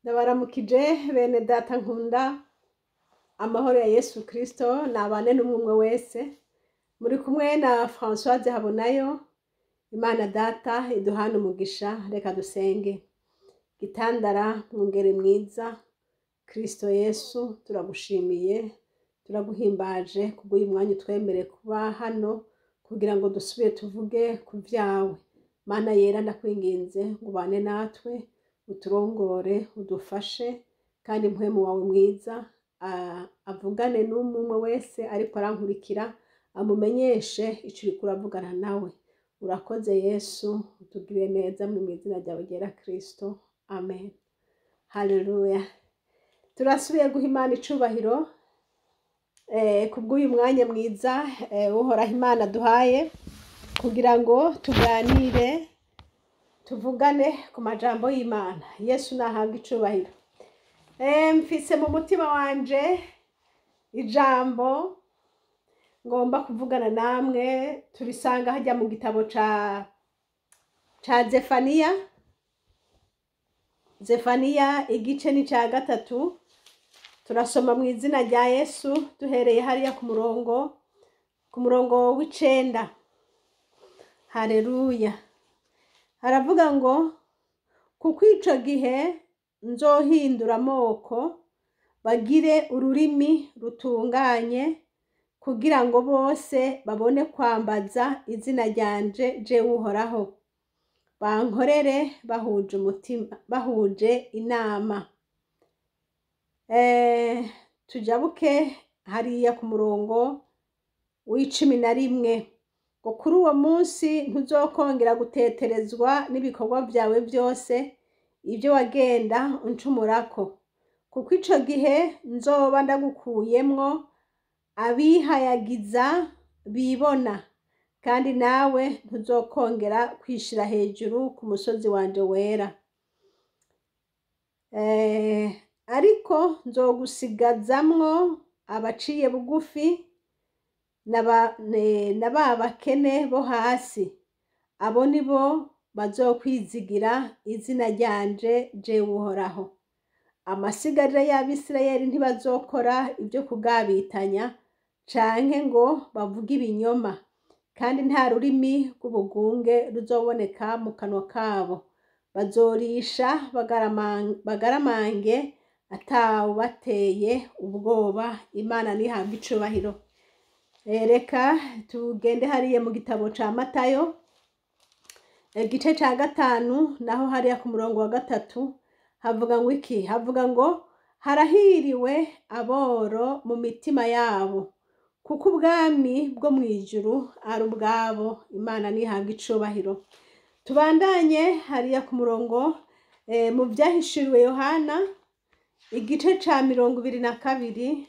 Ndabaramukije bene data nkunda amahoro ya Yesu Kristo nabane n'umwe wese muri kumwe na Françoise Habonayo. Imana data iduhana umugisha, reka dusenge. Gitandara mwungere mwiza Kristo Yesu, turagushimiye turaguhimbaje kubw'uyu mwanya utwemere kuba hano kugira ngo dusubire tuvuge ku vyawe. Mana yera ndakwinginze ngo ubane natwe, uturongore, udufashe, kandi mpwemu wawe mwiza avugane n'umwe wese ariko arankurikira, amumenyeshe ico uriko uravugana nawe. Urakoze Yesu, utugirire neza mu izina ryawe ryera Kristo, amen. Haleluya. Turasubiye guha Imana icubahiro kubw'uyu mwanya mwiza Uhoraho Imana duhaye kugira ngo tuganire, tuvugane ku majambo y'Imana. Yesu nahabwe icubahiro. Mfise mu mutima wanje ijambo ngomba kuvugana namwe, turisanga hajya mu gitabo ca Zefaniya igice ni ca 3. Turasoma mu izina rya Yesu duhereye hariya ku murongo w'9. Haleluya. Haravuga ngo kuko ico gihe nzohindura amoko bagire ururimi rutunganye, kugira ngo bose babone kwambaza izina ryanje jewe Uhoraho, bankorere bahuje umutima, bahuje inama. Tujabuke hariya ku murongo w'11 ngo kuri uwo munsi ntuzokongera guteterezwa n'ibikorwa vyawe byose ibyo wagenda uncumurako, kuko ico gihe nzoba ndagukuyemwo abihayagiza bibona, kandi nawe ntuzokongera kwishira hejuru ku musozi wanje wera. Ariko nzogusigazamwo abaciye bugufi n'abakene bo hasi, abo nibo bazokwizigira izina ryanje jewe Uhoraho. Amasigarira y'Abisirayeli ntibazokora ibyo kugabitanya canke ngo bavuge ibinyoma, kandi nta rurimi rw'ubugunge ruzoboneka mu kanwa kabo. Bazorisha bagaramange atawubateye ubwoba. Imana nihabwe icubahiro. Reka tugende hariye mu gitabo ca Matayo igice ca 5, naho hariya ku murongo wa 3 havuga ngo iki? Havuga ngo harahiriwe aboro mu mitima yabo, kuko ubwami bwo mwijuru ari ubwabo. Imana nihabwe icubahiro. Tubandanye hariya ku murongo mu Ivyahishuriwe Yohana igice ca 22,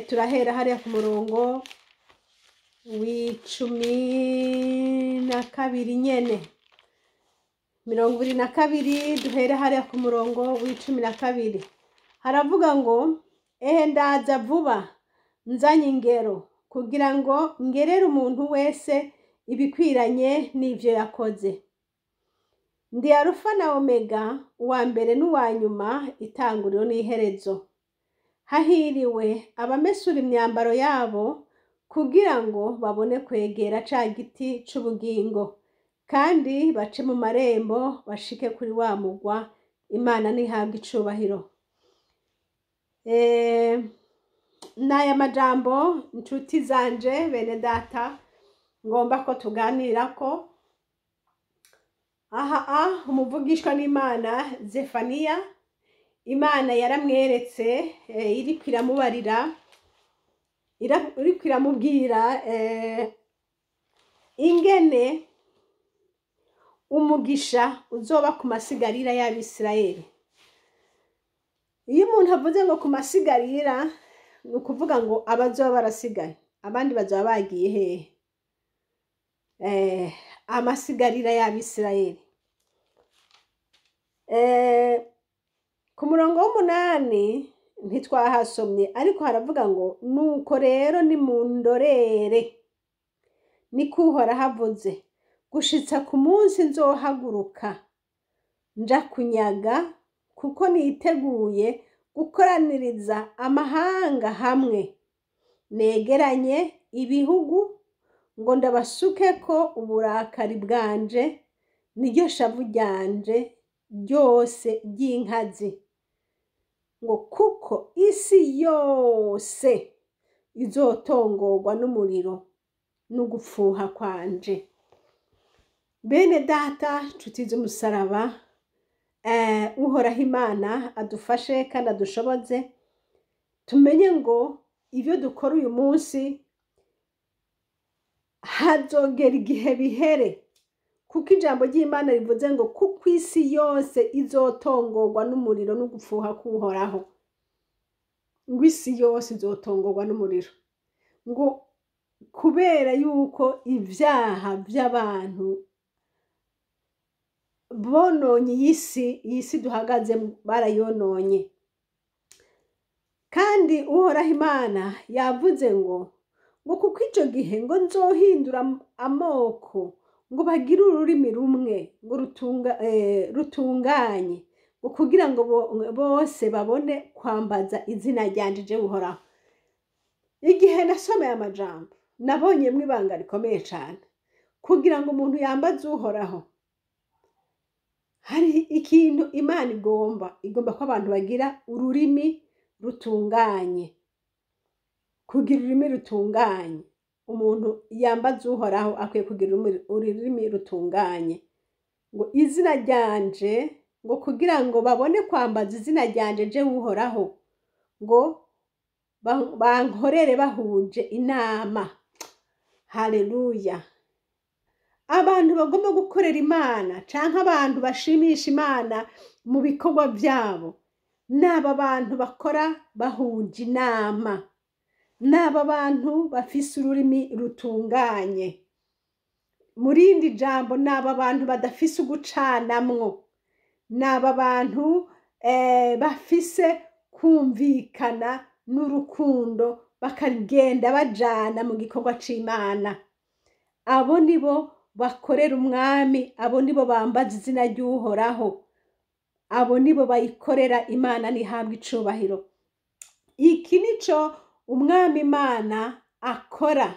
turahera hariya ku murongo w'12 nyene. 22 duhere hariya ku murongo w'12. Haravuga ngo ndaza vuba nzanye ingero, kugira ngo ngerere umuntu wese ibikwiranye n'ivyo yakoze. Ndi Alufa na Omega, uwa mbere n'uwa nyuma, itanguriro n'iherezo. Hahiriwe abamesura imyambaro yabo, kugira ngo babone kwegera ca giti c'ubugingo, kandi bace mu marembo bashike kuri wa mugwa. Imana nihabwe icubahiro. N'aya majambo inshuti zanje bene data ngomba ko tuganirako. Umuvugishwa n'Imana Zefaniya, Imana yaramweretse, iriko iramubarira, iriko iramubwira ingene umugisha uzoba ku masigarira y'Abisirayeli. Iyo umuntu avuze ngo ku masigarira, ni ukuvuga ngo abazoba barasigaye, abandi bazoba bagiye hehe? Amasigarira y'Abisirayeli. Ku murongo w'8 ntitwahasomye, ariko haravuga ngo nuko rero nimundorere, niko Uhoraho avuze, gushitsa ku munsi nzohaguruka nja kunyaga kuko niteguye gukoraniriza amahanga hamwe, negeranye ibihugu ngo ndabasuke ko uburakari bwanje niryo shavu ryanje ryose ry'inkazi, ngo kuko isi yose izotongorwa n'umuriro n'ugupfuha kwanje. Bene data nshuti z'umusaraba, Uhoraho Imana adufashe kandi adushoboze tumenye ngo ibyo dukora uyu munsi hazogera igihe bihere, kuko ijambo ry'Imana rivuze ngo kuko isi yose izotongorwa n'umuriro n'ugupfuha k'Uhoraho. Ngo isi yose izotongorwa n'umuriro, ngo kubera yuko ibyaha by'abantu bononye iyi si duhagaze barayononye. Kandi Uhoraho Imana yavuze ngo kuko icyo gihe ngo nzohindura amoko ngo bagire ururimi rumwe ngo rutunganye, ngo kugira ngo bose babone kwambaza izina ryanje Uhoraho. Igihe nasomeye amajambo nabonyemo ibanga rikomeye cyane, kugira ngo umuntu yambaze Uhoraho hari ikintu Imana igomba ko abantu bagira ururimi rutunganye. Kugira ururimi rutunganye, umuntu yambaza Uhoraho akwiye kugira ururimi rutunganye, ngo izina ryanje, ngo kugira ngo babone kwambaza izina ryanje je Uhoraho, ngo bankorere bahuje inama. Haleluya! Abantu bagomba gukorera Imana canke abantu bashimisha Imana mu bikorwa byabo, n'aba bantu bakora bahuje inama, n'aba bantu bafise ururimi rutunganye. Murindi jambo n'aba bantu badafise ugucanamwo, n'aba bantu bafise kumvikana n'urukundo bakagenda bajana mu gikorwa c'Imana. Abo nibo bakorera umwami, abo nibo bambaza izina ry'Uhoraho, abo nibo bayikorera Imana n'ihabwe icubahiro. Iki nico umwami Imana akora.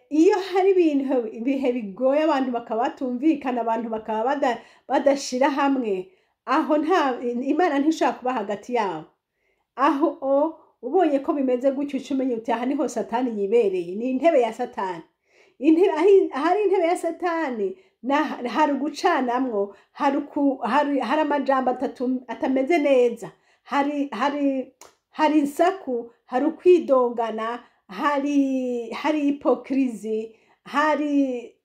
Iyo hari ibihe bigoye abantu bakaba batumvikana, abantu bakaba badashira hamwe, aho Imana ntishobora kuba hagati yabo. Aho ubonye ko bimeze gutyo umenye uti aha niho Satani yibereye, ni intebe ya Satani. Ahari intebe ya Satani hari ugucanamwo, hari amajambo atameze neza, hari insaku, hari ukwidongana, hari hipokirizi, hari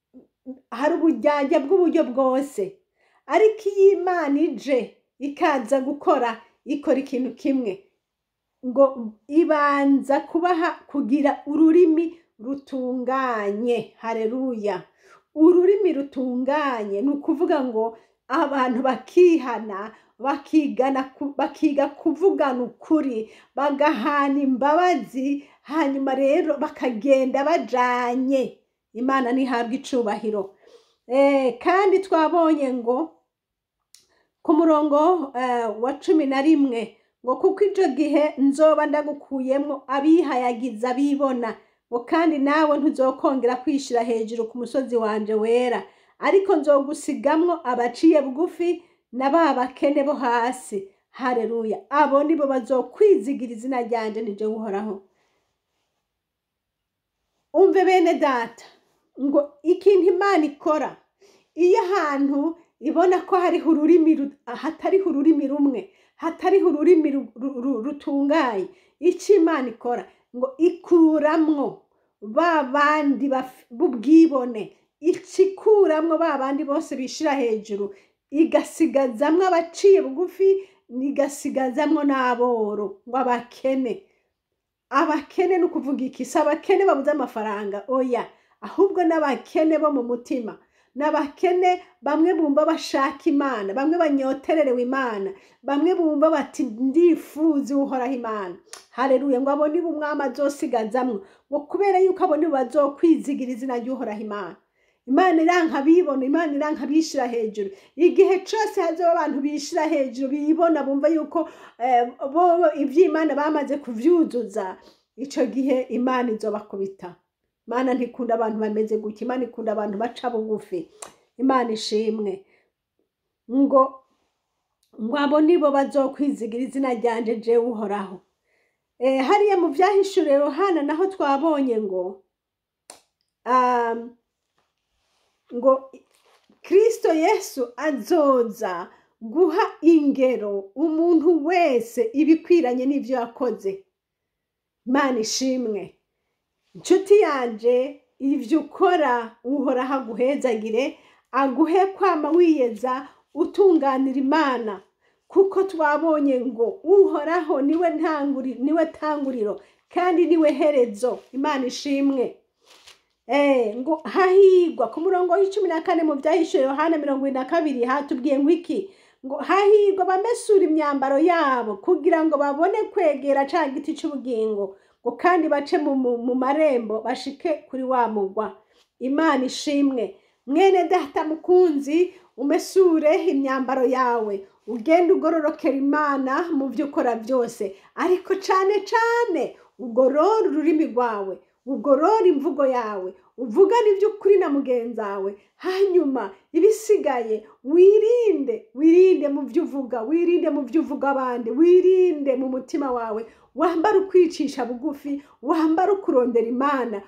ubujyajya bw'uburyo bwose. Ariko iyo Imana ije ikaza ikora ikintu kimwe, ngo ibanza kugira ururimi rutunganye. Haleluya! Ururimi rutunganye ni ukuvuga ngo abantu bakihana, bakiga kuvugana ukuri, bagahana imbabazi, hanyuma rero bakagenda bajanye. Imana n'ihabwe icubahiro. Kandi twabonye ngo ku murongo wa 11 ngo kuko icyo gihe nzoba ndagukuyemo abihayagiza bibona, ngo kandi nawe ntuzokongera kwishira hejuru ku musozi wanje wera, ariko nzogusigamwo abaciye bugufi na ba bakene bo hasi. Haleluya! Abo nibo bazokwizigira izina ryanje nije Uhoraho. Umve bene data, ngo ikintu Imana ikora iyo ahantu ibona ko hariho hatariho ururimi rumwe, hatariho ururimi rutunganye, icyo Imana ikora ngo ikuramwo ba bandi b'ubwibone, ikuramwo ba bandi bose bishira hejuru, igasigazamwo abaciye bugufi, igasigazamwo n'aboro, ngo abakene ni ukuvuga iki? Si abakene babuze amafaranga, oya, ahubwo n'abakene bo mu mutima, n'abakene bamwe bumva bashaka Imana, bamwe banyotererewe Imana, bamwe bumva bati ndifuza Uhoraho Imana. Haleluya! ngo abo nibo umwami azosigazamwo, ngo kubera yuko abo nibo bazokwizigira izina ry'Uhoraho Imana. Imana iranka bibona, Imana iranka bishira hejuru. Igihe cyose hazoba abantu bishira hejuru bibona bumva yuko bo ivy'Imana bamaze kuvyuzuza, ico gihe Imana izobakubita. Imana ntikunda abantu bameze gutya, Imana ikunda abantu baca bugufi. Imana ishimwe. Ngo abo nibo bazokwizigira izina ryanje jewe Uhoraho. Hariya mu Vyahishuriwe Yohana naho twabonye ngo Kristo Yesu azoza guha ingero umuntu wese ibikwiranye n'ivyo yakoze. Imana ishimwe. Nshuti yanje, ivyo ukora Uhoraho aguhezagire, aguhe kwama wiyeza utunganira Imana, kuko twabonye ngo Uhoraho niwe tanguriro kandi niwe herezo. Imana ishimwe. Ngo hahigwa ku murongo w'14 mu Vyahishuriwe Yohana 22 hatubwiye ngo iki? Ngo hahigwa bamesura imyambaro yabo kugira ngo babone kwegera ca giti c'ubugingo, ngo kandi bace mu marembo bashike kuri wa mugwa. Imana ishimwe. Mwene data mukunzi, umesure imyambaro yawe, ugende ugororokera Imana mu vyo ukora byose, ariko cane ugorora ururimi rwawe, ugorora imvugo yawe, uvugane ivy'ukuri na mugenzawe. Hanyuma ibisigaye wirinde mu vyo uvuga, wirinde mu vyo uvuga abandi, wirinde mu mutima wawe. Wambare ukwicisha bugufi, wambare ukurondera Imana,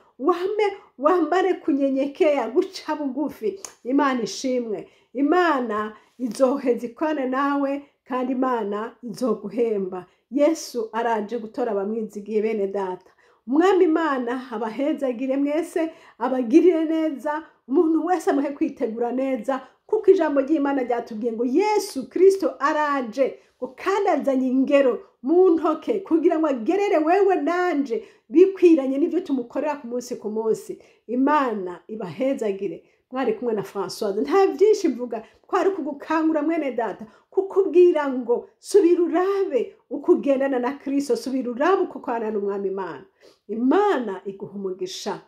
wambare kunyenyekea, guca bugufi. Imana ishimwe. Imana izoheza ikwane nawe kandi Imana izoguhemba. Yesu araje gutora abamwizigiye bene data. Umwami Imana abahezagire mwese, abagirire neza, umuntu wese amuhe kwitegura neza, kuko ijambo ry'Imana ryatubwiye ngo Yesu Kristo araje, ngo kandi azanye ingero mu ntoke kugira ngo agerere wewe nanje bikwiranye n'ivyo tumukorera ku munsi ku munsi. Imana ibahezagire. Mwari kumwe na Françoise. Nta byinshi mvuga, twari kugukangura mwene data, kukubwira ngo subira urabe ukugendana na Kristo, subira urabe ukukwana n'umwami Imana. Imana iguha umugisha.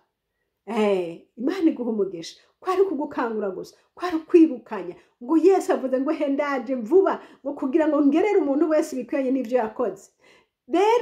Imana iguha umugisha. Kwari kugukangura gusa, kwari kwibukanya ngo Yesu avuze ngo hendaje vuba, ngo kugira ngo ngerere umuntu wese bikwiranye n'ivyo yakoze. Rero